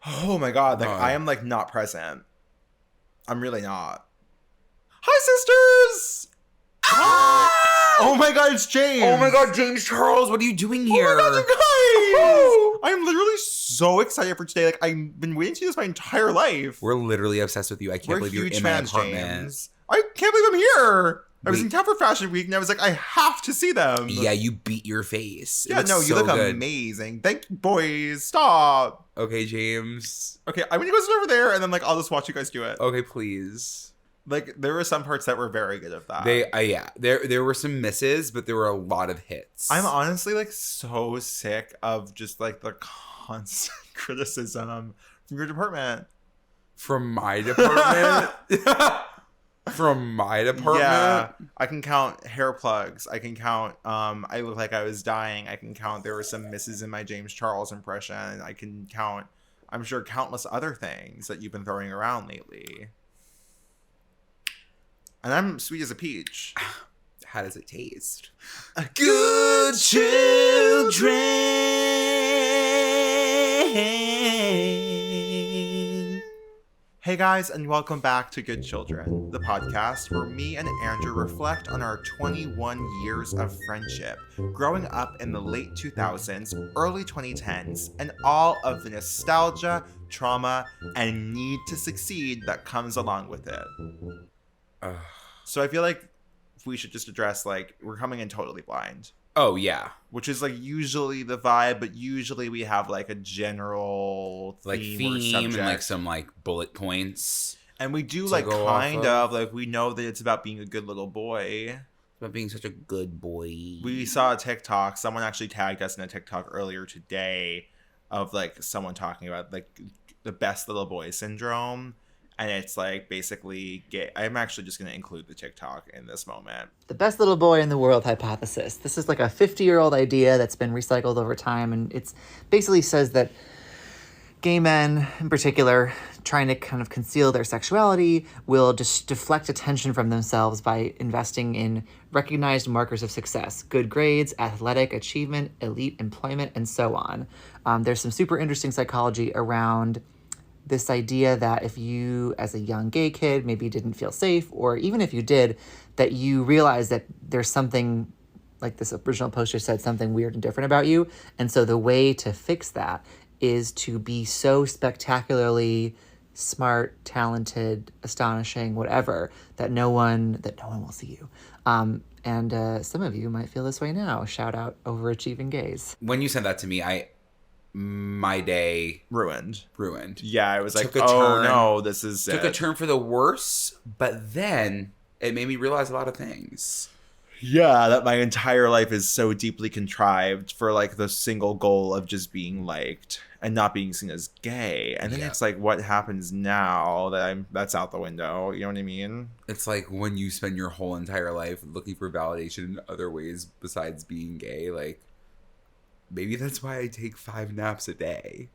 Oh my God. Like, I am, like, not present. I'm really not. Hi, sisters! Ah! Oh my God, it's James! Oh my God, James Charles, what are you doing here? Oh my God, you guys! I'm literally so excited for today. Like, I've been waiting to do this my entire life. We're literally obsessed with you. I can't believe you're in my apartment. James. I can't believe I'm here. I was in town for Fashion Week, and I was like, I have to see them. Yeah, you beat your face. Yeah, no, you look amazing. Thank you, boys. Stop. Okay, James. Okay, I'm gonna go sit over there, and then, like, I'll just watch you guys do it. Okay, please. Like, there were some parts that were very good of that. Yeah. There were some misses, but there were a lot of hits. I'm honestly, like, so sick of just, like, the constant criticism from your department. From my department? From my department? Yeah. I can count hair plugs. I can count, I look like I was dying. I can count there were some misses in my James Charles impression. I can count, I'm sure, countless other things that you've been throwing around lately. And I'm sweet as a peach. How does it taste? Good children. Hey guys, and welcome back to Good Children, the podcast where me and Andrew reflect on our 21 years of friendship, growing up in the late 2000s, early 2010s, and all of the nostalgia, trauma, and need to succeed that comes along with it. So I feel like we should just address, like, we're coming in totally blind. Oh, yeah. Which is, like, usually the vibe, but usually we have, like, a general theme or subject. And, like, some, like, bullet points. And we do, like, kind of, like, we know that it's about being a good little boy. It's about being such a good boy. We saw a TikTok. Someone actually tagged us in a TikTok earlier today of, like, someone talking about, like, the best little boy syndrome. And it's, like, basically I'm actually just going to include the TikTok in this moment. The best little boy in the world hypothesis. This is like a 50-year-old idea that's been recycled over time. And it's basically says that gay men, in particular, trying to kind of conceal their sexuality, will just deflect attention from themselves by investing in recognized markers of success. Good grades, athletic achievement, elite employment, and so on. There's some super interesting psychology around this idea that if you, as a young gay kid, maybe didn't feel safe, or even if you did, that you realize that there's something, like this original poster said, something weird and different about you. And so the way to fix that is to be so spectacularly smart, talented, astonishing, whatever, that no one will see you. And some of you might feel this way now. Shout out overachieving gays. When you said that to me, my day ruined. Yeah, I was like, oh no, this is took a turn for the worse, but then it made me realize a lot of things. Yeah, that my entire life is so deeply contrived for, like, the single goal of just being liked and not being seen as gay. And then it's like, what happens now that's out the window? You know what I mean? It's like when you spend your whole entire life looking for validation in other ways besides being gay, like, maybe that's why I take 5 naps a day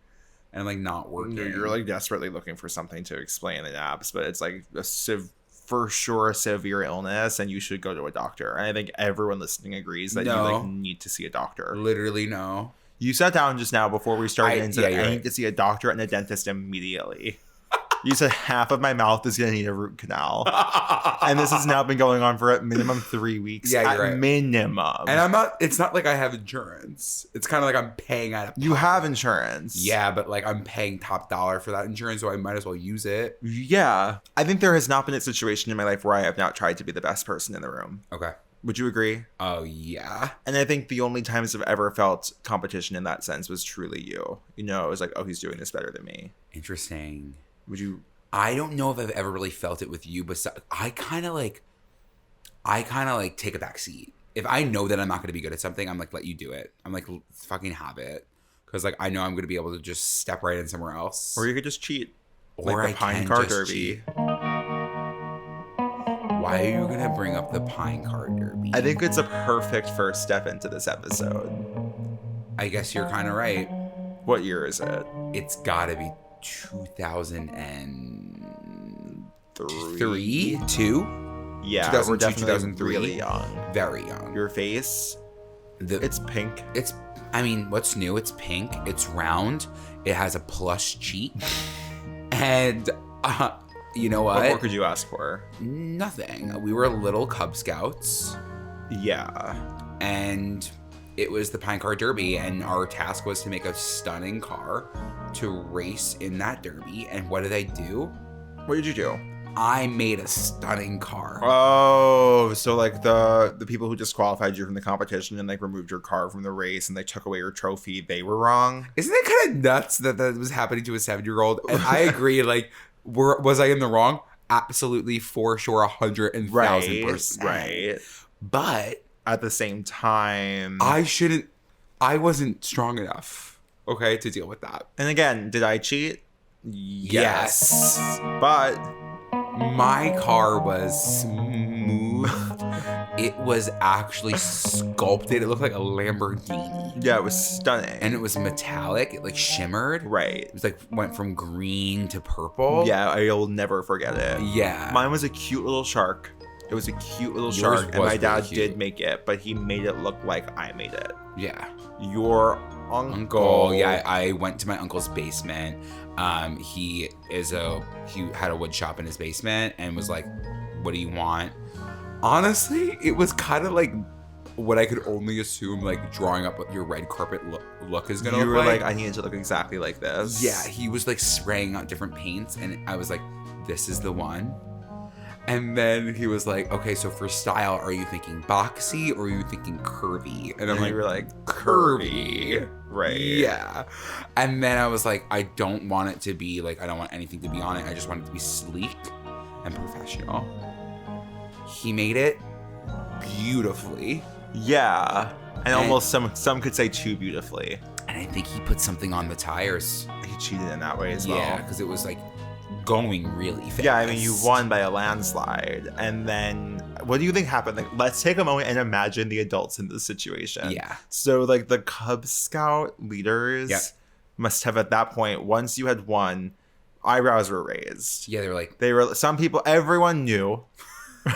and, like, not working. You're, like, desperately looking for something to explain the naps, but it's, like, for sure a severe illness, and you should go to a doctor. And I think everyone listening agrees that you, like, need to see a doctor. Literally, no. You sat down just now before we started and said, I need right. to see a doctor and a dentist immediately. You said half of my mouth is going to need a root canal. And this has now been going on for at minimum 3 weeks. Yeah, you're at right. minimum. And it's not like I have insurance. It's kind of like I'm paying out of pocket. You have insurance. Yeah, but, like, I'm paying top dollar for that insurance, so I might as well use it. Yeah. I think there has not been a situation in my life where I have not tried to be the best person in the room. Okay. Would you agree? Oh, yeah. And I think the only times I've ever felt competition in that sense was truly you. You know, it was like, oh, he's doing this better than me. Interesting. Would you? I don't know if I've ever really felt it with you, but I kind of take a back seat. If I know that I'm not going to be good at something, I'm like, let you do it. I'm like, fucking have it. Because, like, I know I'm going to be able to just step right in somewhere else. Or you could just cheat. Or like the Pine Car Derby. Cheat. Why are you going to bring up the Pine Car Derby? I think it's a perfect first step into this episode. I guess you're kind of right. What year is it? It's got to be 2003? 2? Yeah, 2002, we're definitely 2003. really young. Very young. Your face It's pink. What's new? It's pink. It's round. It has a plush cheek. And you know what? What more could you ask for? Nothing. We were little Cub Scouts. Yeah. And it was the Pine Car Derby, and our task was to make a stunning car to race in that derby. And what did I do? What did you do? I made a stunning car. Oh, so like the people who disqualified you from the competition and like removed your car from the race and they took away your trophy, they were wrong? Isn't it kind of nuts that was happening to a 7-year-old? And I agree, like, was I in the wrong? Absolutely, for sure, 100,000%. Right. But at the same time, I wasn't strong enough, okay, to deal with that. And again, did I cheat? Yes. But my car was smooth. It was actually sculpted. It looked like a Lamborghini. yeah, it was stunning. And it was metallic. It like shimmered. right. It was like went from green to purple. Yeah, I'll never forget it. Yeah. Mine was a cute little shark. It was a cute little Yours shark, and was my dad really cute. did make it, but he made it look like I made it. Yeah. Your uncle. Yeah, I went to my uncle's basement. He had a wood shop in his basement and was like, "What do you want?" Honestly, it was kind of like what I could only assume, like drawing up what your red carpet look is gonna You look were like. like, I need it to look exactly like this. Yeah, he was like spraying out different paints, and I was like, "This is the one." And then he was like, "Okay, so for style, are you thinking boxy or are you thinking curvy?" And I'm And like, you were like, "Curvy." Right. Yeah. And then I was like, I don't want it to be like, I don't want anything to be on it. I just want it to be sleek and professional. He made it beautifully. Yeah. And And- almost some could say too beautifully. And I think he put something on the tires. He cheated in that way as well. Yeah, because it was like going really fast. Yeah, I mean, you won by a landslide. And then what do you think happened? Like, let's take a moment and imagine the adults in this situation. Yeah. So, like, the Cub Scout leaders Yep. must have, at that point, once you had won, eyebrows were raised. Yeah, they were like, Some people, everyone knew.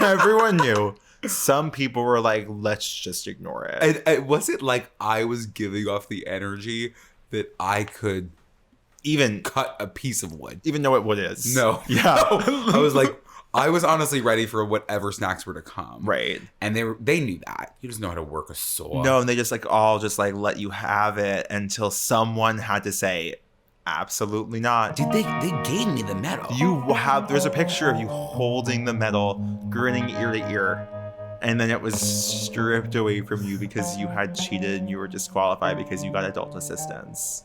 Everyone knew. Some people were like, let's just ignore it. and was it like I was giving off the energy that I could Even cut a piece of wood? know what wood is. No. Yeah. I was like, I was honestly ready for whatever snacks were to come. Right. And they knew that. You just know how to work a saw. No, and they just like all just like let you have it until someone had to say, absolutely not. Dude, they gave me the medal. There's a picture of you holding the medal, grinning ear to ear. And then it was stripped away from you because you had cheated and you were disqualified because you got adult assistance.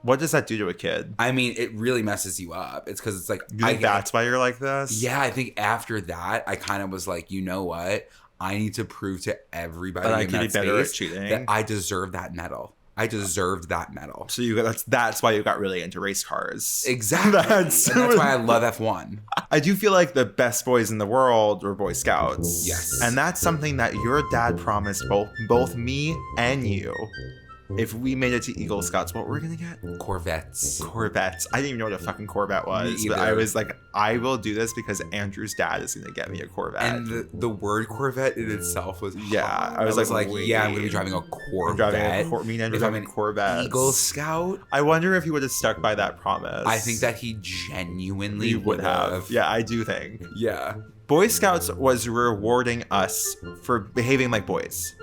What does that do to a kid? I mean, it really messes you up. It's because it's like, You think that's why you're like this? Yeah, I think after that, I kind of was like, you know what? I need to prove to everybody That I in can that be better at space cheating. that I deserve that medal. I deserved that medal. So that's why you got really into race cars. Exactly. That's why I love F1. I do feel like the best boys in the world were Boy Scouts. Yes. And that's something that your dad promised both me and you. If we made it to Eagle Scouts, what were we gonna get? Corvettes. Corvettes. I didn't even know what a fucking Corvette was. Me But I either. was like, I will do this because Andrew's dad is gonna get me a Corvette. And the word Corvette in itself was Yeah, hard. I was like, yeah, I'm gonna be wait. driving a I'm Corvette. driving me and Andrew If I'm driving an Corvettes. Eagle Scout, I wonder if he would have stuck by that promise. I think that he genuinely he would have. Yeah, I do think. Yeah. Boy Scouts was rewarding us for behaving like boys.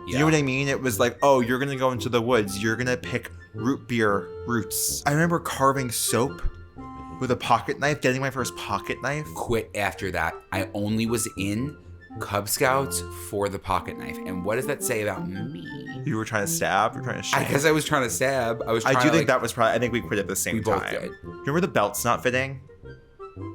You know what I mean? It was like, oh, you're going to go into the woods. You're going to pick root beer roots. I remember carving soap with a pocket knife, getting my first pocket knife. Quit after that. I only was in Cub Scouts for the pocket knife. And what does that say about me? You were trying to stab? You're trying to shank? I guess I was trying to stab. I I do think that was probably, I think we quit at the same we time. both did. Remember the belts not fitting?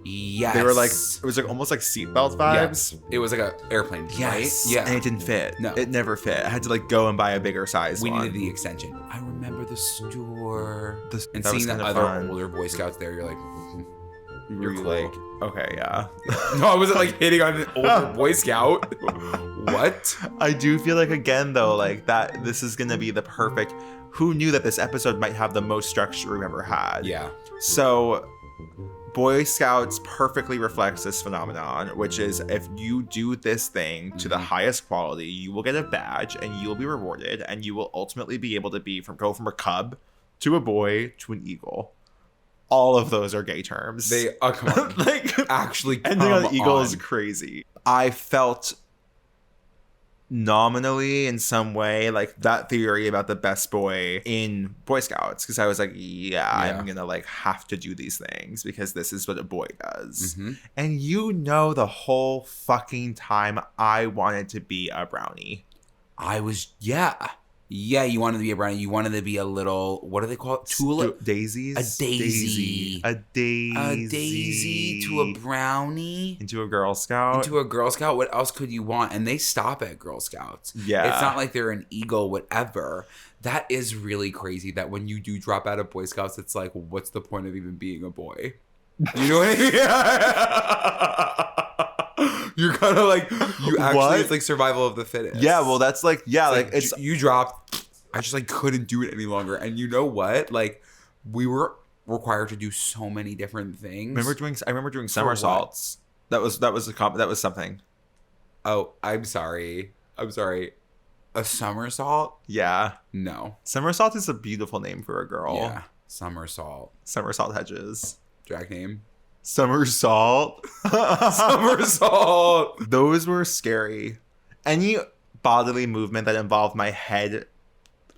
Yes. They were like, it was like almost like seatbelt vibes. Yes. It was like an airplane, right? Yeah. And it didn't fit. No. It never fit. I had to like go and buy a bigger size We one. needed the extension. I remember the store. And that was seeing the kinda other fun. older Boy Scouts there, you're like, you're You cool. like, okay, yeah. No, I wasn't like hitting on an older Boy Scout. What? I do feel like, again, though, like that this is going to be the perfect. Who knew that this episode might have the most structure we've ever had? Yeah. So, Boy Scouts perfectly reflects this phenomenon, which is if you do this thing to the highest quality, you will get a badge and you will be rewarded, and you will ultimately be able to go from a cub to a boy to an eagle. All of those are gay terms. Come on. Like, Actually, ending on come eagle on. is crazy. I felt nominally in some way like that theory about the best boy in Boy Scouts, because I was like, I'm gonna like have to do these things because this is what a boy does. And the whole fucking time I wanted to be a brownie. You wanted to be a brownie. You wanted to be a little, what do they call it? Tulip? Daisies? A daisy. A daisy. A daisy to a brownie. Into a Girl Scout. Into a Girl Scout. What else could you want? And they stop at Girl Scouts. Yeah. It's not like they're an eagle, whatever. That is really crazy that when you do drop out of Boy Scouts, it's like, what's the point of even being a boy? You know what I mean? You're kind of like, it's like survival of the fittest. Yeah, well, that's like, it's you dropped. I just like couldn't do it any longer. And you know what? Like, we were required to do so many different things. I remember doing somersaults. That was something. Oh, I'm sorry. A somersault? Yeah. No. Somersault is a beautiful name for a girl. Yeah. Somersault. Somersault Hegyes. Drag name. Somersault. Somersault. Those were scary. Any bodily movement that involved my head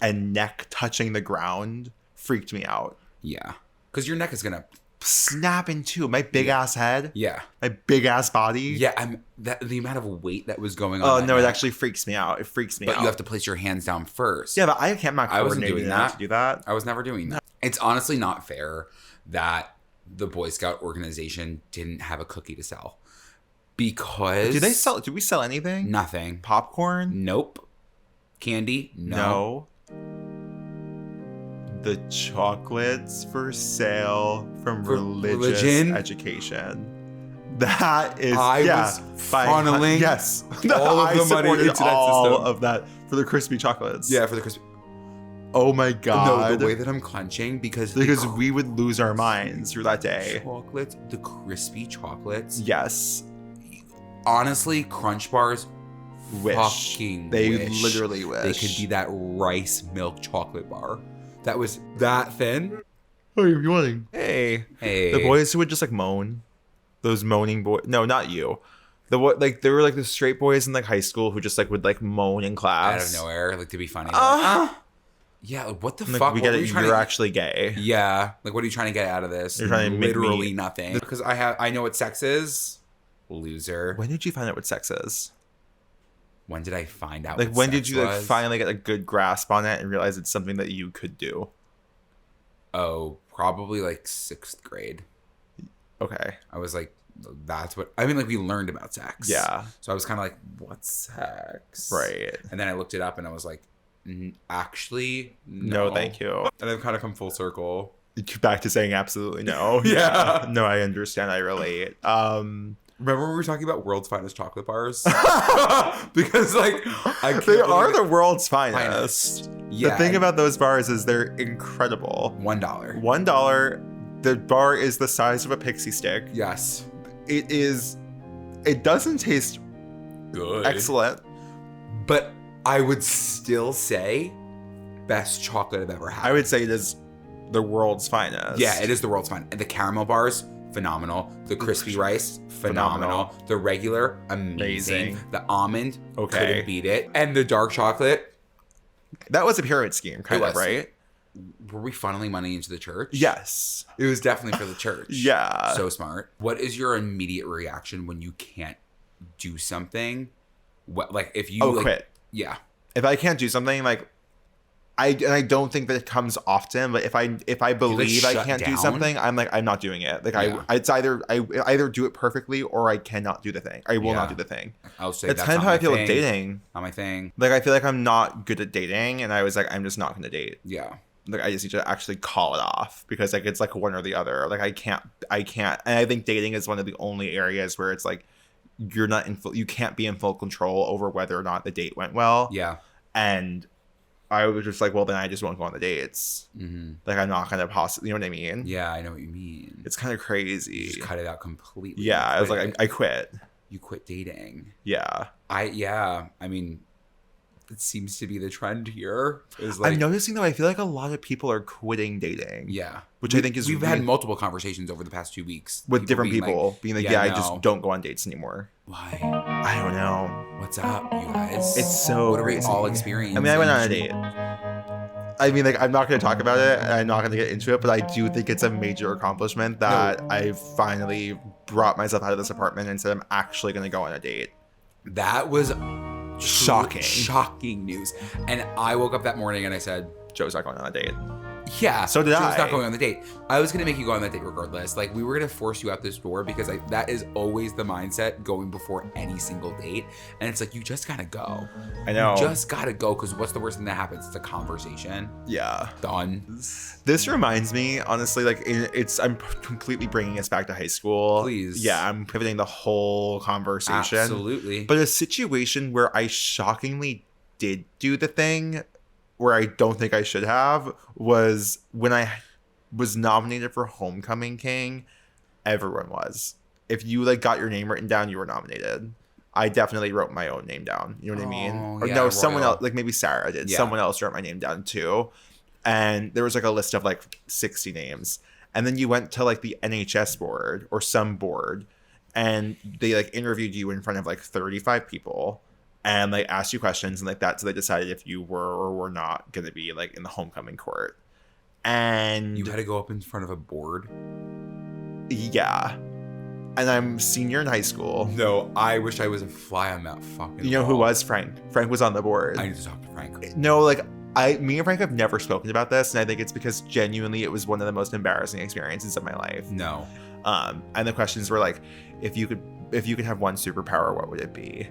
and neck touching the ground freaked me out. Yeah. Because your neck is going to snap in two. My big ass head. Yeah. My big ass body. Yeah. The amount of weight that was going on. Oh, no, it actually freaks me out. It freaks me out. But you have to place your hands down first. Yeah, but I can't not I wasn't doing that. to do that. I was never doing that. It's honestly not fair that the Boy Scout organization didn't have a cookie to sell, because did we sell anything? Nothing. Popcorn? Nope. Candy? No. The chocolates for sale from religion education. That is was funneling all of the money into that system. All of that for the crispy chocolates. Yeah, for the crispy. Oh my god. No, the way that I'm clenching because we would lose our minds through that day. Chocolates, the crispy chocolates. Yes. Honestly, Crunch Bars They literally wish. They could be that rice milk chocolate bar that was that thin. What are you wanting? Hey. The boys who would just like moan. Those moaning boys. No, not you. There were like the straight boys in like high school who just like would like moan in class. Out of nowhere, like to be funny. Yeah, like, what the like, fuck? We get it. You're actually gay. Yeah, like what are you trying to get out of this? You're trying to literally nothing. Because I know what sex is. Loser. When did you find out what sex is? When did I find out? Like when did you like finally get a good grasp on it and realize it's something that you could do? Oh, probably like 6th grade. Okay. I was like, that's what I mean. Like we learned about sex. Yeah. So I was kind of like, what's sex? Right. And then I looked it up and I was like, actually, no, thank you. And I've kind of come full circle. Back to saying absolutely no. Yeah. No, I understand. I relate. Remember when we were talking about world's finest chocolate bars? Because like they are the world's finest. Yeah. The thing about those bars is they're incredible. $1. $1. The bar is the size of a pixie stick. Yes. It doesn't taste good. Excellent. But I would still say best chocolate I've ever had. I would say it is the world's finest. Yeah, it is the world's finest. The caramel bars, phenomenal. The crispy rice, phenomenal. The regular, amazing. The almond, couldn't beat it. And the dark chocolate. That was a pyramid scheme, kind of, right? Were we funneling money into the church? Yes. It was definitely for the church. Yeah. So smart. What is your immediate reaction when you can't do something? What, like if you quit. Yeah. If I can't do something, like I don't think that it comes often, but if I believe I can't do something, I'm like, I'm not doing it. Like it's either I either do it perfectly or I cannot do the thing. I will not do the thing. I'll say that's kind of how I feel with dating. Not my thing. Like I feel like I'm not good at dating, and I was like, I'm just not gonna date. Yeah. Like I just need to actually call it off because like it's like one or the other. Like I can't. And I think dating is one of the only areas where it's like you're not you can't be in full control over whether or not the date went well. Yeah. And I was just like, well, then I just won't go on the dates. Mm-hmm. Like, I'm not going to possibly, you know what I mean? Yeah, I know what you mean. It's kind of crazy. You just cut it out completely. Yeah, I was like, I quit. You quit dating. Yeah. I mean, it seems to be the trend here. Is like, I'm noticing, though, I feel like a lot of people are quitting dating. Yeah. Which I think is... We've had multiple conversations over the past 2 weeks. With different people. Being like, I no. just don't go on dates anymore. Why? I don't know. What's up, you guys? It's so What are we crazy. all experiencing? I mean, I went on a date. I mean, like, I'm not going to talk about it, and I'm not going to get into it, but I do think it's a major accomplishment that I finally brought myself out of this apartment and said I'm actually going to go on a date. That was shocking news. And I woke up that morning and I said, Joe's not going on a date. yeah. So did Joe's I. not going on the date. I was going to make you go on that date regardless. Like, we were going to force you out this door because that is always the mindset going before any single date. And it's like, you just got to go. I know. You just got to go, because what's the worst thing that happens? It's a conversation. Yeah. Done. This reminds me, honestly, like, I'm completely bringing us back to high school. Please. Yeah, I'm pivoting the whole conversation. Absolutely. But a situation where I shockingly did do the thing where I don't think I should have was when I was nominated for Homecoming King. Everyone was. If you like got your name written down, you were nominated. I definitely wrote my own name down. You know what I mean? Or yeah, no, someone royal. else, like maybe Sarah did. Yeah. Someone else wrote my name down too. And there was like a list of like 60 names. And then you went to like the NHS board or some board, and they like interviewed you in front of like 35 people. And like asked you questions and like that, so they decided if you were or were not going to be like in the homecoming court. And You had to go up in front of a board? yeah, and I'm senior in high school. No, I wish I was a fly on that fucking You know who wall. was Frank? Frank was on the board. I need to talk to Frank. No, like me and Frank have never spoken about this, and I think it's because genuinely it was one of the most embarrassing experiences of my life. No. And the questions were like, if you could have one superpower, what would it be?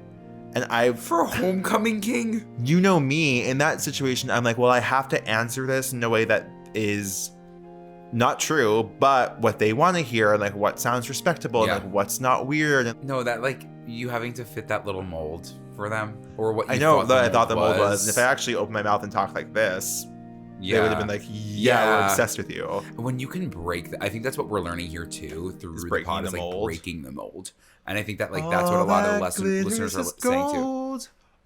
And For Homecoming King? you know me, in that situation, I'm like, well, I have to answer this in a way that is not true, but what they want to hear, and like what sounds respectable, Yeah. and like what's not weird. And No, that like you having to fit that little mold for them, or what you I know thought that I thought the mold was. And if I actually opened my mouth and talked like this, they would have been like, yeah, we're obsessed with you. When you can break, I think that's what we're learning here too through the breaking pod, the is like mold. breaking the mold. And I think that like that's what a lot of listeners are saying too.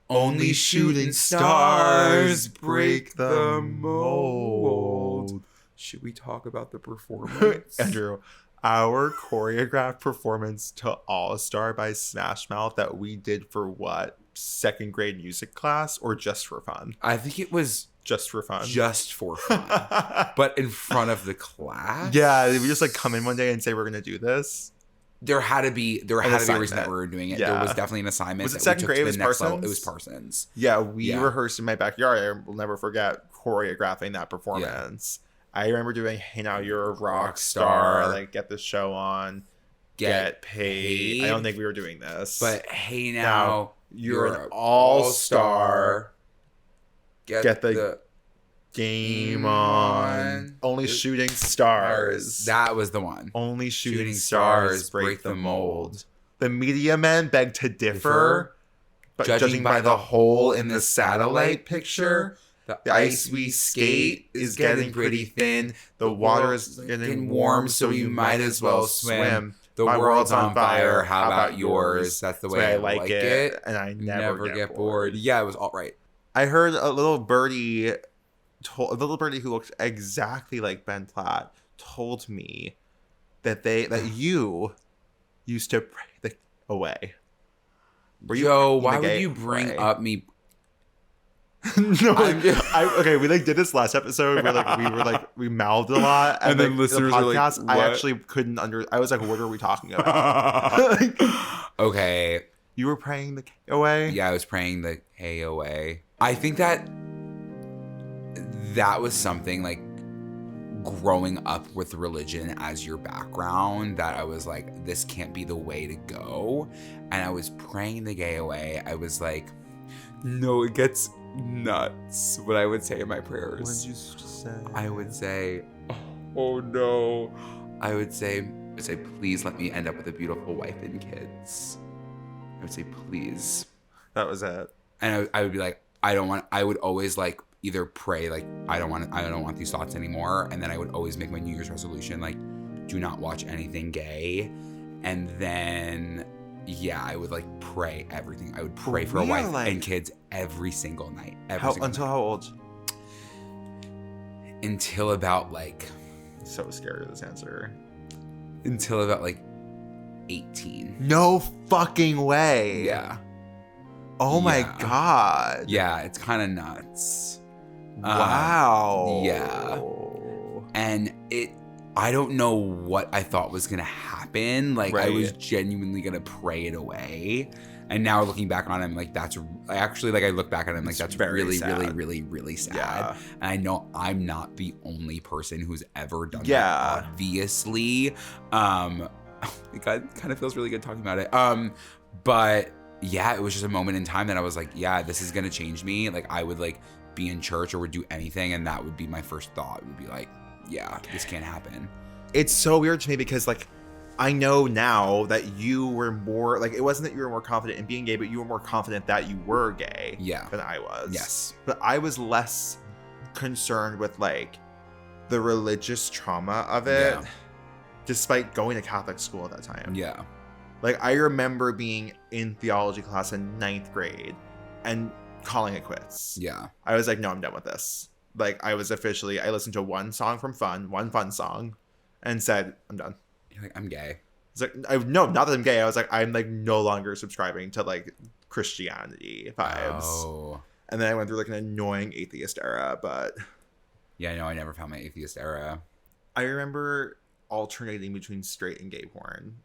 Only shooting stars break the mold. Should we talk about the performance? Andrew, our choreographed performance to All Star by Smash Mouth that we did for what? Second grade music class, or just for fun? I think it was Just for fun. just for fun, but in front of the class. Yeah, did we just like come in one day and say we're gonna do this? There had to be a reason that we were doing it. Yeah. There was definitely an assignment. Was it that second we took grade? to It the was next level. Parsons? It was Parsons. Yeah, we Yeah. rehearsed in my backyard. I will never forget choreographing that performance. I remember doing, hey, now you're a rock star. Like, get the show on. Get paid. I don't think we were doing this. But hey, now you're an all-star. Get the game on. Only shooting stars. That was the one. Only shooting stars break the mold. The media men beg to differ, but judging by the hole in the satellite picture, the ice we skate is getting pretty thin. The water is getting warm, so you might as well swim. The My world's on fire. How about yours? That's the That's way I like it, and I never get bored. Yeah, it was all right. I heard a little birdie who looked exactly like Ben Platt told me that you used to pray the away. Joe, why would you bring up me? No, okay, we like did this last episode where we mouthed a lot, and then listeners the podcast, were like, I actually couldn't I was like, what are we talking about? Okay, you were praying the away. Yeah, I was praying the hey away. I think that was something like growing up with religion as your background that I was like, this can't be the way to go. And I was praying the gay away. I was like, no, it gets nuts. What I would say in my prayers. What did you say? I would say, oh no. I would say, please let me end up with a beautiful wife and kids. I would say, please. That was it. And I would be like, I would always like either pray like I don't want these thoughts anymore, and then I would always make my New Year's resolution like do not watch anything gay, and then I would like pray everything. I would pray for a wife and kids every single night. Until how old? Until about like. So scary, this answer. Until about like 18. No fucking way. Yeah. Oh my God. Yeah, it's kind of nuts. Wow. Yeah. And I don't know what I thought was going to happen. Like, I was genuinely going to pray it away. And now looking back on him, like, I look back at him, like, that's really, really, really, really sad. Yeah. And I know I'm not the only person who's ever done that, obviously. It kind of feels really good talking about it. But yeah, it was just a moment in time that I was like, yeah, this is going to change me. Like, I would like be in church or would do anything. And that would be my first thought. It would be like, yeah, this can't happen. It's so weird to me because like, I know now that you were more like, it wasn't that you were more confident in being gay, but you were more confident that you were gay than I was. Yes. But I was less concerned with like the religious trauma of it, despite going to Catholic school at that time. Yeah. Like, I remember being in theology class in 9th grade and calling it quits. Yeah. I was like, no, I'm done with this. Like, I listened to one song from one fun song, and said, I'm done. You're like, I'm gay. It's like, no, not that I'm gay. I was like, I'm like no longer subscribing to like Christianity vibes. Oh. And then I went through like an annoying atheist era, but. Yeah, no, I never found my atheist era. I remember alternating between straight and gay porn.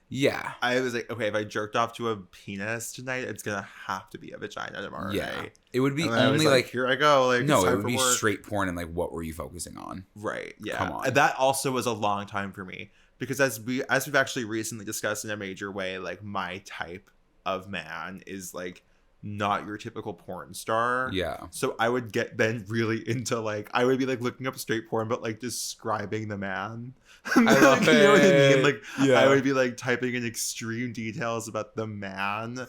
Yeah. I was like, okay, if I jerked off to a penis tonight, it's gonna have to be a vagina tomorrow night. It would be only like, here I go. Like, no, it would be straight porn, and like, what were you focusing on? Right. Yeah. Come on. And that also was a long time for me because as we've actually recently discussed in a major way, like my type of man is like not your typical porn star. Yeah. So I would get then really into like, I would be like looking up straight porn, but like describing the man. I love it. You know what I mean? Like, yeah. I would be like typing in extreme details about the man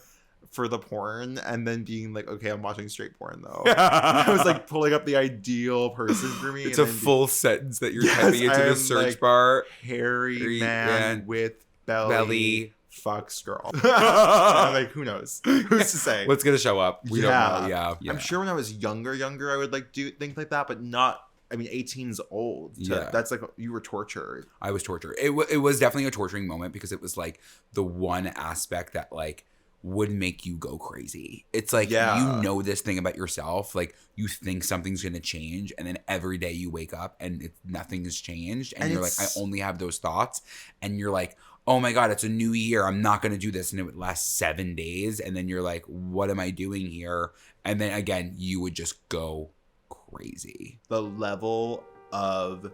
for the porn and then being like, okay, I'm watching straight porn though. I was like pulling up the ideal person for me. It's a full sentence that you're typing into the search like, bar. Hairy man with belly. Fucks girl. I'm like, who knows? Who's to say? What's gonna show up? We don't know. Yeah. I'm sure when I was younger, I would like do things like that, but not. I mean, 18's old. That's like you were tortured. I was tortured. It was definitely a torturing moment because it was like the one aspect that like would make you go crazy. It's like you know this thing about yourself, like you think something's gonna change, and then every day you wake up and nothing has changed, and you're like, I only have those thoughts, and you're like, oh my God, it's a new year, I'm not gonna do this, and it would last 7 days, and then you're like, what am I doing here? And then again, you would just go crazy. The level of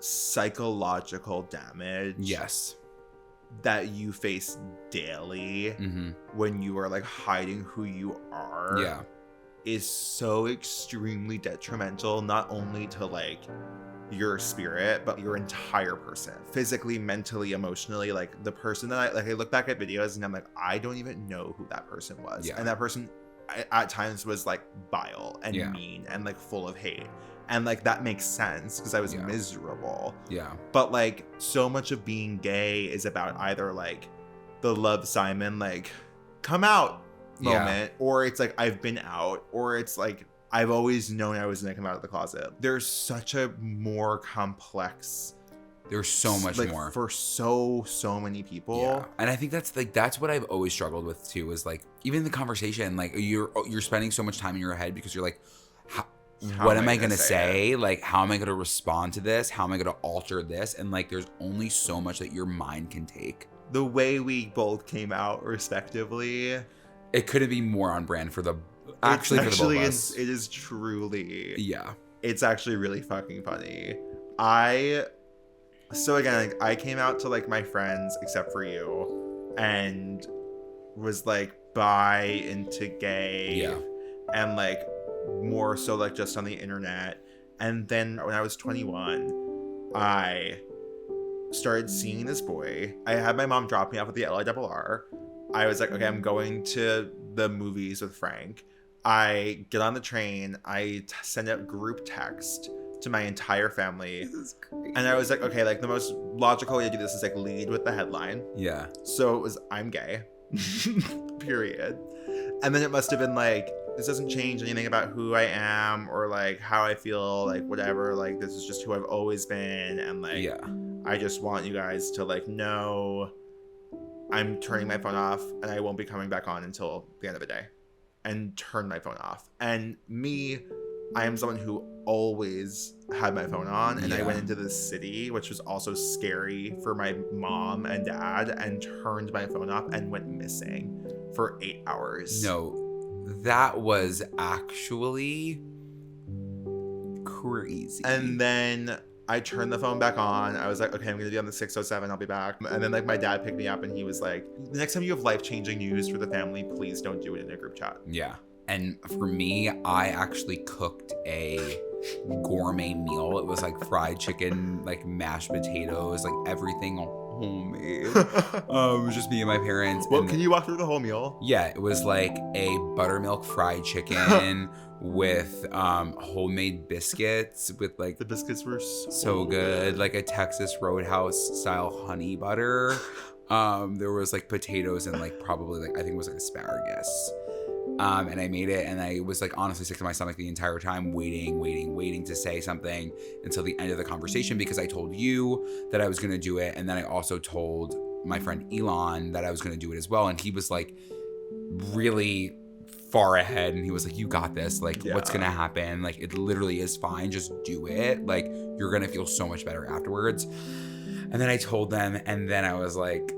psychological damage. Yes. That you face daily when you are like hiding who you are. Yeah. Is so extremely detrimental, not only to like your spirit, but your entire person, physically, mentally, emotionally. Like the person that I look back at videos and I'm like, I don't even know who that person was. And that person at times was like vile and mean and like full of hate. And like that makes sense because I was miserable. Yeah. But like so much of being gay is about either like the Love Simon like come out moment, or it's like I've been out, or it's like I've always known I was gonna come out of the closet. There's such a more complex. There's so much like, more for so many people. Yeah. And I think that's what I've always struggled with too, is like even the conversation, like you're spending so much time in your head because you're like, what am I going to say? Like, how am I going to respond to this? How am I going to alter this? And like, there's only so much that your mind can take. The way we both came out respectively. It couldn't be more on brand for the both of us. It is truly. Yeah. It's actually really fucking funny. So again, like, I came out to like my friends except for you and was like bi into gay. Yeah. And like more so like just on the internet. And then when I was 21, I started seeing this boy. I had my mom drop me off at the LIRR. I was like, okay, I'm going to the movies with Frank. I get on the train. I send a group text to my entire family. This is crazy. And I was like, okay, like the most logical way to do this is like lead with the headline. Yeah. So it was, I'm gay. Period. And then it must have been like, this doesn't change anything about who I am or like how I feel, like whatever. Like this is just who I've always been. And like, Yeah. I just want you guys to like know I'm turning my phone off and I won't be coming back on until the end of the day. And turn my phone off. And me, I am someone who always had my phone on, and I went into the city, which was also scary for my mom and dad, and turned my phone off and went missing for 8 hours. No, that was actually crazy. And then I turned the phone back on. I was like, okay, I'm going to be on the 607. I'll be back. And then like my dad picked me up and he was like, the next time you have life-changing news for the family, please don't do it in a group chat. Yeah. And for me, I actually cooked a gourmet meal. It was like fried chicken, like mashed potatoes, like everything homemade. It was just me and my parents. Well, and can you walk through the whole meal? Yeah, it was like a buttermilk fried chicken with homemade biscuits with like The biscuits were so good, like a Texas Roadhouse style honey butter. There was like potatoes and like probably like I think it was like asparagus. And I made it, and I was like honestly sick to my stomach the entire time, waiting to say something until the end of the conversation, because I told you that I was gonna do it, and then I also told my friend Elon that I was gonna do it as well, and he was like really far ahead, and he was like, you got this, like what's gonna happen, like it literally is fine, just do it, like you're gonna feel so much better afterwards. And then I told them, and then I was like,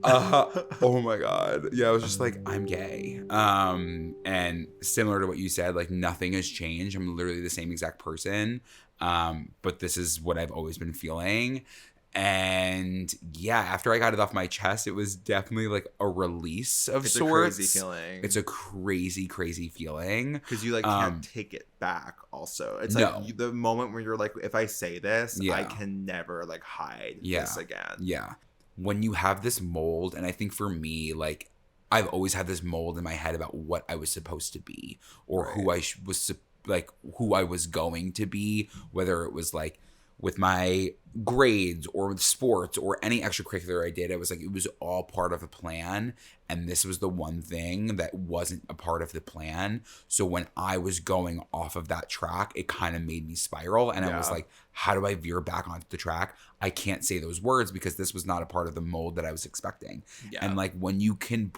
oh my god, yeah, I was just like, I'm gay. And similar to what you said, like nothing has changed. I'm literally the same exact person, but this is what I've always been feeling. And yeah, after I got it off my chest, it was definitely like a release of sorts. It's a crazy feeling. It's a crazy feeling because you like can't take it back. Also, it's like the moment where you're like, if I say this, I can never like hide this again. Yeah. When you have this mold, and I think for me, like, I've always had this mold in my head about what I was supposed to be, or who I was, like, who I was going to be, whether it was, like, with my grades or with sports or any extracurricular I did. I was like, it was all part of a plan, and this was the one thing that wasn't a part of the plan. So when I was going off of that track, it kind of made me spiral, and I was like, how do I veer back onto the track? I can't say those words because this was not a part of the mold that I was expecting. And like when you can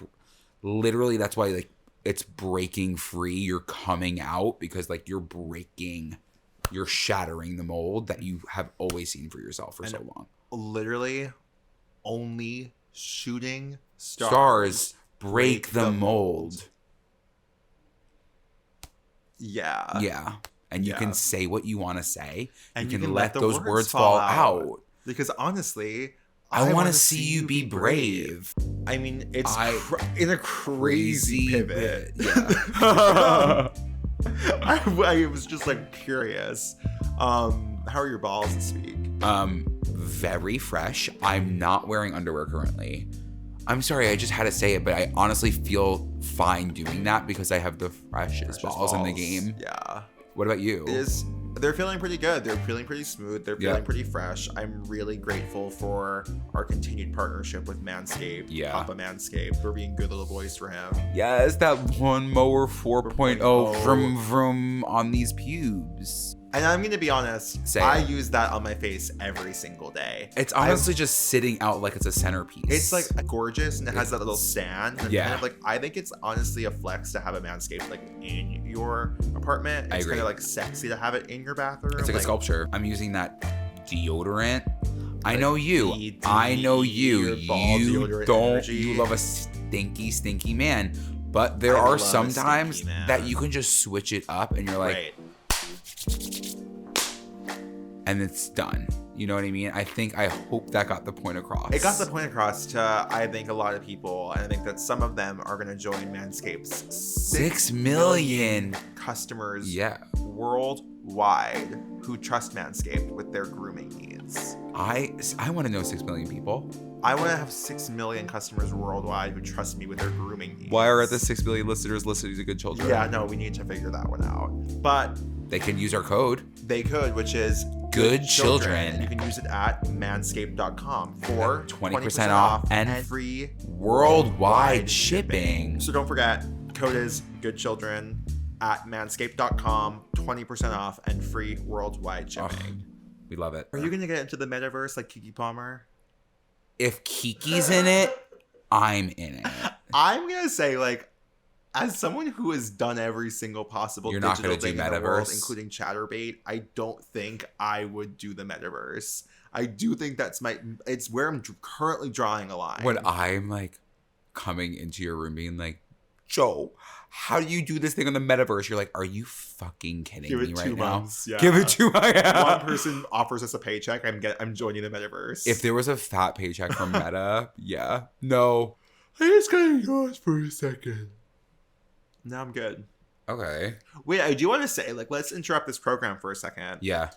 literally, that's why like it's breaking free, you're coming out, because like you're shattering the mold that you have always seen for yourself for so long. Literally only shooting stars break the mold. Yeah. And you can say what you want to say. And you can let those words fall out. Because honestly, I want to see you be brave. I mean, it's in a crazy pivot. Yeah. I was just like curious. How are your balls this week? Very fresh. I'm not wearing underwear currently. I'm sorry, I just had to say it, but I honestly feel fine doing that because I have the freshest balls in the game. Yeah. What about you? They're feeling pretty good. They're feeling pretty smooth. They're feeling pretty fresh. I'm really grateful for our continued partnership with Manscaped. Yeah. Papa Manscaped. We're being good little boys for him. Yes, that one mower 4.0 vroom vroom on these pubes. And I'm going to be honest, I use that on my face every single day. It's honestly just sitting out like it's a centerpiece. It's like gorgeous, and it has that little stand. And kind of like, I think it's honestly a flex to have a Manscaped like in your apartment. It's kind of like sexy to have it in your bathroom. It's like a sculpture. I'm using that deodorant. I know you. You don't. You love a stinky man. But there are some times that you can just switch it up, and you're like, and it's done. You know what I mean? I hope that got the point across. It got the point across to, I think, a lot of people. And I think that some of them are going to join Manscaped's 6 million customers worldwide who trust Manscaped with their grooming needs. I want to know 6 million people. I want to have 6 million customers worldwide who trust me with their grooming needs. Why are the 6 million listeners listening to Good Children? Yeah, no, we need to figure that one out. But they can use our code. They could, which is Good Children. And you can use it at manscaped.com for 20% off and free worldwide shipping. So don't forget, code is Good Children at manscaped.com, 20% off and free worldwide shipping. We love it. Are you going to get into the metaverse like Keke Palmer? If Kiki's in it, I'm in it. I'm going to say, like, as someone who has done every single possible You're not digital gonna do thing in the world, metaverse? including Chatterbait, I don't think I would do the metaverse. I do think it's where I'm currently drawing a line. When I'm like coming into your room being like, Joe, how do you do this thing on the metaverse? You're like, are you fucking kidding Give me it right 2 now? months. Yeah. Give it 2 months. One person offers us a paycheck. I'm joining the metaverse. If there was a fat paycheck from Meta, yeah. No. I just got yours for a second. No, I'm good. Okay. Wait, I do want to say, like, let's interrupt this program for a second. Yeah.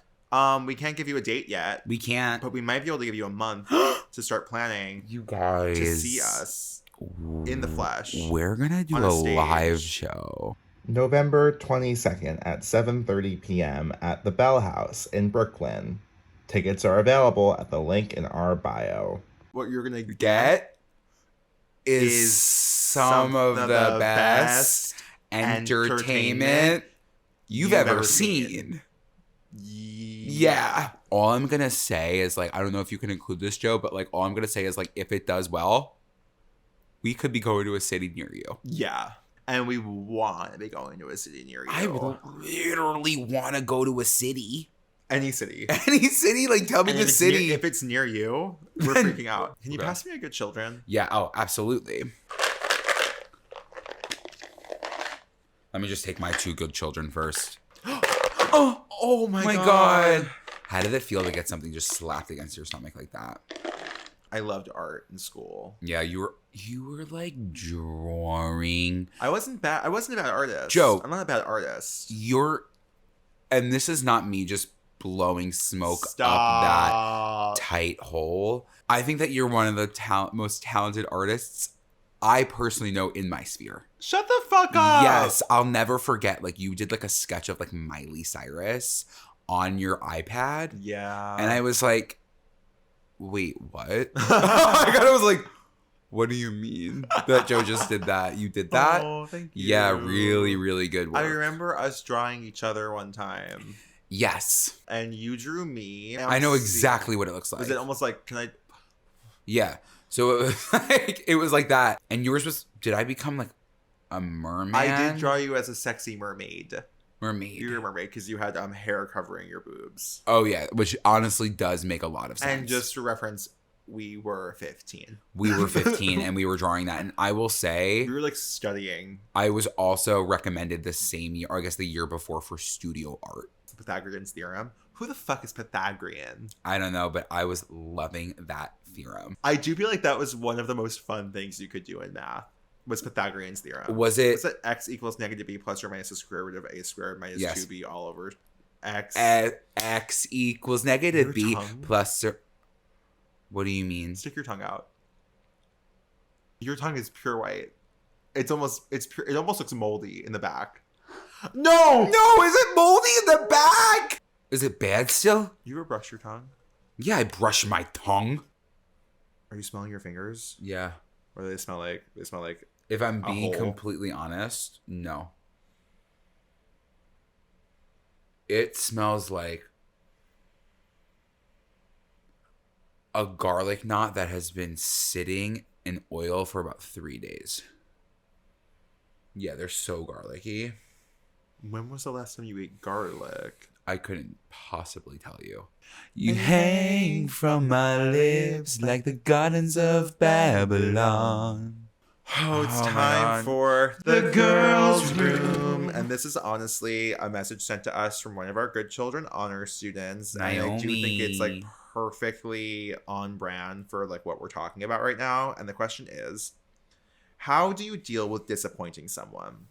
We can't give you a date yet, We can't. but we might be able to give you a month to start planning You guys. to see us in the flesh. We're going to do on a a stage. live show. November 22nd at 7:30 p.m. at the Bell House in Brooklyn. Tickets are available at the link in our bio. What you're gonna Get is some of the best entertainment you've ever seen. Yeah. All I'm going to say is, like, I don't know if you can include this, Joe, but, like, all I'm going to say is, like, if it does well, we could be going to a city near you. Yeah. And we want to be going to a city near you. I would literally want to go to a city. Any city. Any city? Like, tell me And the if it's city. if it's near you, we're freaking out. Can you Okay. pass me a Good Children? Yeah, oh, absolutely. Let me just take my 2 good children first. Oh my God. How did it feel to get something just slapped against your stomach like that? I loved art in school. Yeah, you were like drawing. I wasn't a bad artist. Joe. I'm not a bad artist. And this is not me just blowing smoke up that tight hole. I think that you're one of the most talented artists I personally know in my sphere. Shut the fuck up. Yes, I'll never forget. Like, you did like a sketch of like Miley Cyrus on your iPad. Yeah. And I was like, wait, what? I was like, what do you mean that Joe just did that? You did that? Oh, thank you. Yeah, really, really good work. I remember us drawing each other one time. Yes. And you drew me. I know exactly what it looks like. Was it almost like, can I... Yeah. So it was like that. And yours was, did I become like a merman? I did draw you as a sexy mermaid. Mermaid. You were a mermaid because you had hair covering your boobs. Oh, yeah. Which honestly does make a lot of sense. And just for reference, we were 15. We were 15 and we were drawing that. And I will say, We were like studying I was also recommended the same year, or I guess the year before, for studio art. Pythagoreans Theorem. Who the fuck is Pythagorean? I don't know, but I was loving that theorem. I do feel like that was one of the most fun things you could do in math. Was Pythagorean's Theorem. Was it? Was it x equals negative b plus or minus the square root of a squared minus Yes. 2b all over x? X equals negative Your b tongue? plus. What do you mean? Stick your tongue out. Your tongue is pure white. It almost looks moldy in the back. No! No, is it moldy in the back? Is it bad still? You ever brush your tongue? Yeah, I brush my tongue. Are you smelling your fingers? Yeah. Or do they smell like If I'm A being hole. completely honest, no. It smells like a garlic knot that has been sitting in oil for about 3 days. Yeah, they're so garlicky. when was the last time you ate garlic? I couldn't possibly tell you. You hang from my lips like the gardens of Babylon. Oh, it's Oh my time God. for the girls' room. And this is honestly a message sent to us from one of our Good Children honor students. And I do think it's like Naomi. perfectly on brand for like what we're talking about right now. And the question is, how do you deal with disappointing someone?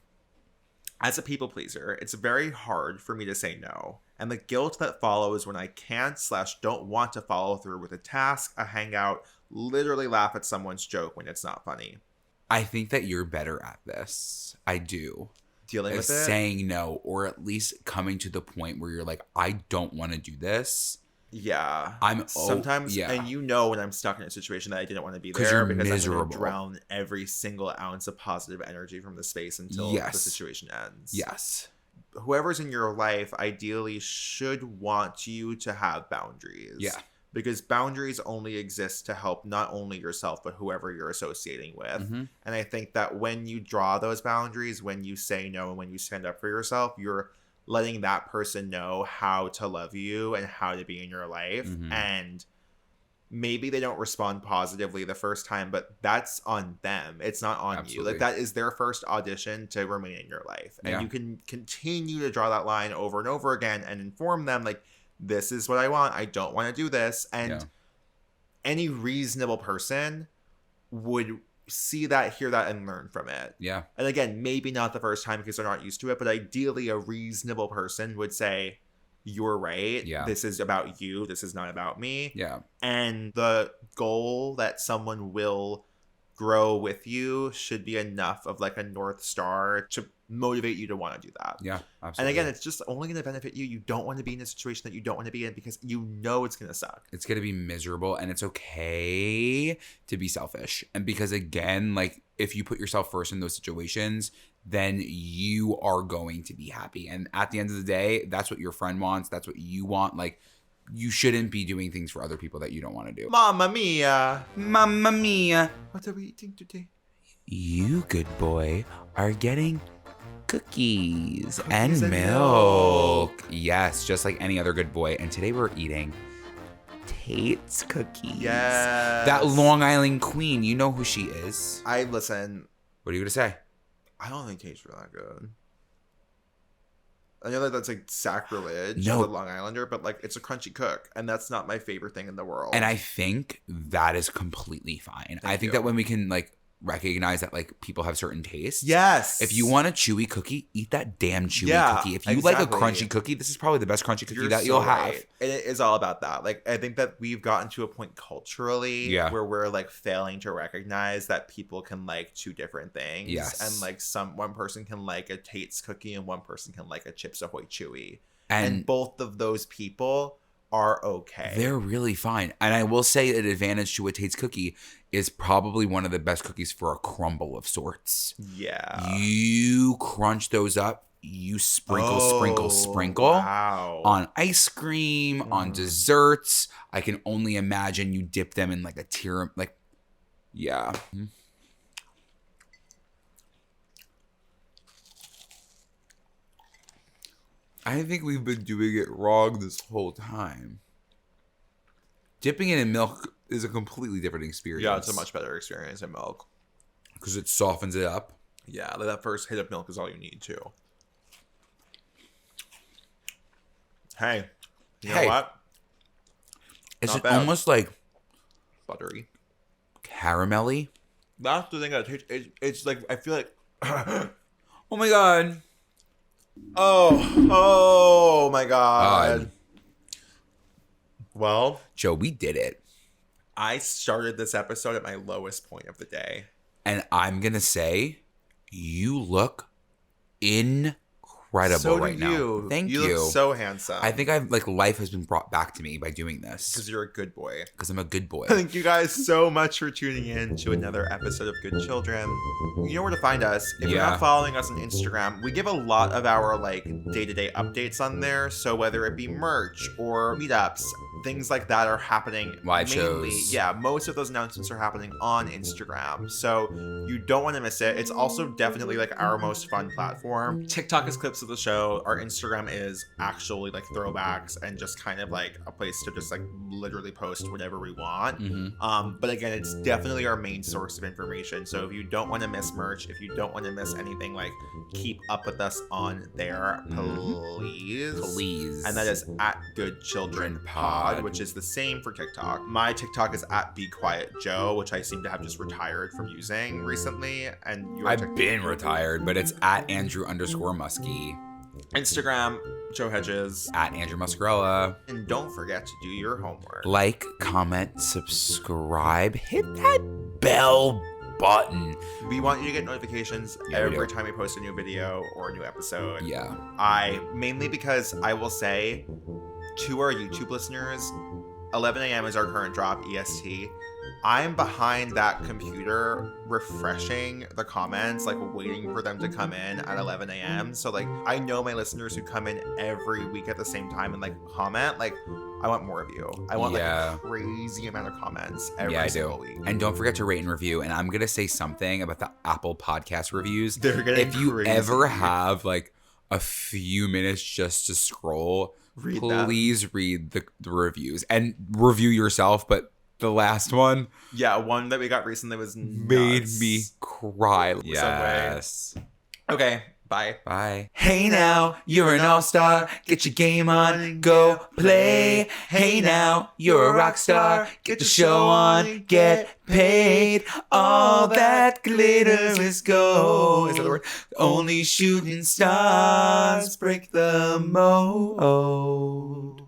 As a people pleaser, it's very hard for me to say no. and the guilt that follows when I can't/don't want to follow through with a task, a hangout, literally laugh at someone's joke when it's not funny. I think that you're better at this. I do. Dealing with it? Saying no, or at least coming to the point where you're like, I don't want to do this. Yeah. Sometimes, and you know when I'm stuck in a situation that I didn't want to be there because miserable. I'm going to drown every single ounce of positive energy from the space until the situation ends. Yes. Whoever's in your life ideally should want you to have boundaries. Yeah. Because boundaries only exist to help not only yourself, but whoever you're associating with. Mm-hmm. And I think that when you draw those boundaries, when you say no, and when you stand up for yourself, you're letting that person know how to love you and how to be in your life. Mm-hmm. And maybe they don't respond positively the first time, but that's on them. It's not on you. Like, that is their first audition to remain in your life. And you can continue to draw that line over and over again and inform them, like, this is what I want. I don't want to do this. And any reasonable person would see that, hear that, and learn from it. Yeah. And again, maybe not the first time because they're not used to it, but ideally a reasonable person would say, you're right. Yeah. This is about you. This is not about me. Yeah. And the goal that someone will grow with you should be enough of like a North Star to motivate you to want to do that. Yeah, absolutely. And again, it's just only going to benefit you. You don't want to be in a situation that you don't want to be in because you know it's going to suck. It's going to be miserable, and it's okay to be selfish. And because again, like, if you put yourself first in those situations, then you are going to be happy. And at the end of the day, that's what your friend wants. That's what you want. Like, you shouldn't be doing things for other people that you don't want to do. Mamma mia. Mamma mia. What are we eating today? You, good boy, are getting cookies and and milk. Yes, just like any other good boy. And today we're eating Tate's cookies. Yes. That Long Island queen. You know who she is. Listen. What are you going to say? I don't think Tate's really that good. I know that that's like sacrilege No. as a Long Islander, but like it's a crunchy cook, and that's not my favorite thing in the world. And I think that is completely fine. I think you. that when we can like recognize that like people have certain tastes. Yes. If you want a chewy cookie, eat that damn chewy cookie. If you like a crunchy cookie, this is probably the best crunchy cookie that you'll have. Right. And it is all about that. Like, I think that we've gotten to a point culturally where we're like failing to recognize that people can like two different things. Yes. And like one person can like a Tate's cookie and one person can like a Chips Ahoy Chewy. And both of those people are okay. They're really fine. And I will say an advantage to a Tate's cookie is probably one of the best cookies for a crumble of sorts. Yeah. You crunch those up. You sprinkle on ice cream, on desserts. I can only imagine you dip them in like a tiramisu. Like, yeah. I think we've been doing it wrong this whole time. Dipping it in milk is a completely different experience. Yeah, it's a much better experience in milk. Because it softens it up. Yeah, that first hit of milk is all you need, too. Hey, you know what? It's Not bad. almost like Buttery. caramelly. That's the thing that it's like, I feel like... Oh my god. Oh my god. Well, Joe, we did it. I started this episode at my lowest point of the day. And I'm going to say, you look incredible So right do you. now. Thank you. You look so handsome. I think I've like life has been brought back to me by doing this. Because you're a good boy. Because I'm a good boy. Thank you guys so much for tuning in to another episode of Good Children. You know where to find us. If you're not following us on Instagram, we give a lot of our like day-to-day updates on there. So whether it be merch or meetups, things like that are happening. Live shows. Yeah, most of those announcements are happening on Instagram. So you don't want to miss it. It's also definitely like our most fun platform. TikTok is clips of the show. Our Instagram is actually like throwbacks and just kind of like a place to just like literally post whatever we want. But again, it's definitely our main source of information. So if you don't want to miss merch, if you don't want to miss anything, like keep up with us on there, please. And that is at Good Children Pod, which is the same for TikTok. My TikTok is at Be Quiet Joe, which I seem to have just retired from using recently. And I've been retired, but it's at Andrew_Muskie. Instagram, Joe Hegyes. At Andrew Muscarella. And don't forget to do your homework. Like, comment, subscribe, hit that bell button. We want you to get notifications Yeah, we every do. time we post a new video or a new episode. Yeah. Mainly because I will say to our YouTube listeners, 11 a.m. is our current drop, EST. I'm behind that computer refreshing the comments, like waiting for them to come in at 11 a.m. So like I know my listeners who come in every week at the same time and like comment, like I want more of you. I want like a crazy amount of comments every single week. And don't forget to rate and review. And I'm going to say something about the Apple Podcast reviews. They're getting If you crazy. ever have like a few minutes just to scroll, please read the reviews and review yourself. But the last one, one that we got recently was made nuts. me cry. Yes. Okay. Bye. Bye. Hey now, you're an all-star. Get your game on, go play. Hey now, you're a rock star. Get the show on, get paid. All that glitters is gold. Is that the word? Only shooting stars break the mold.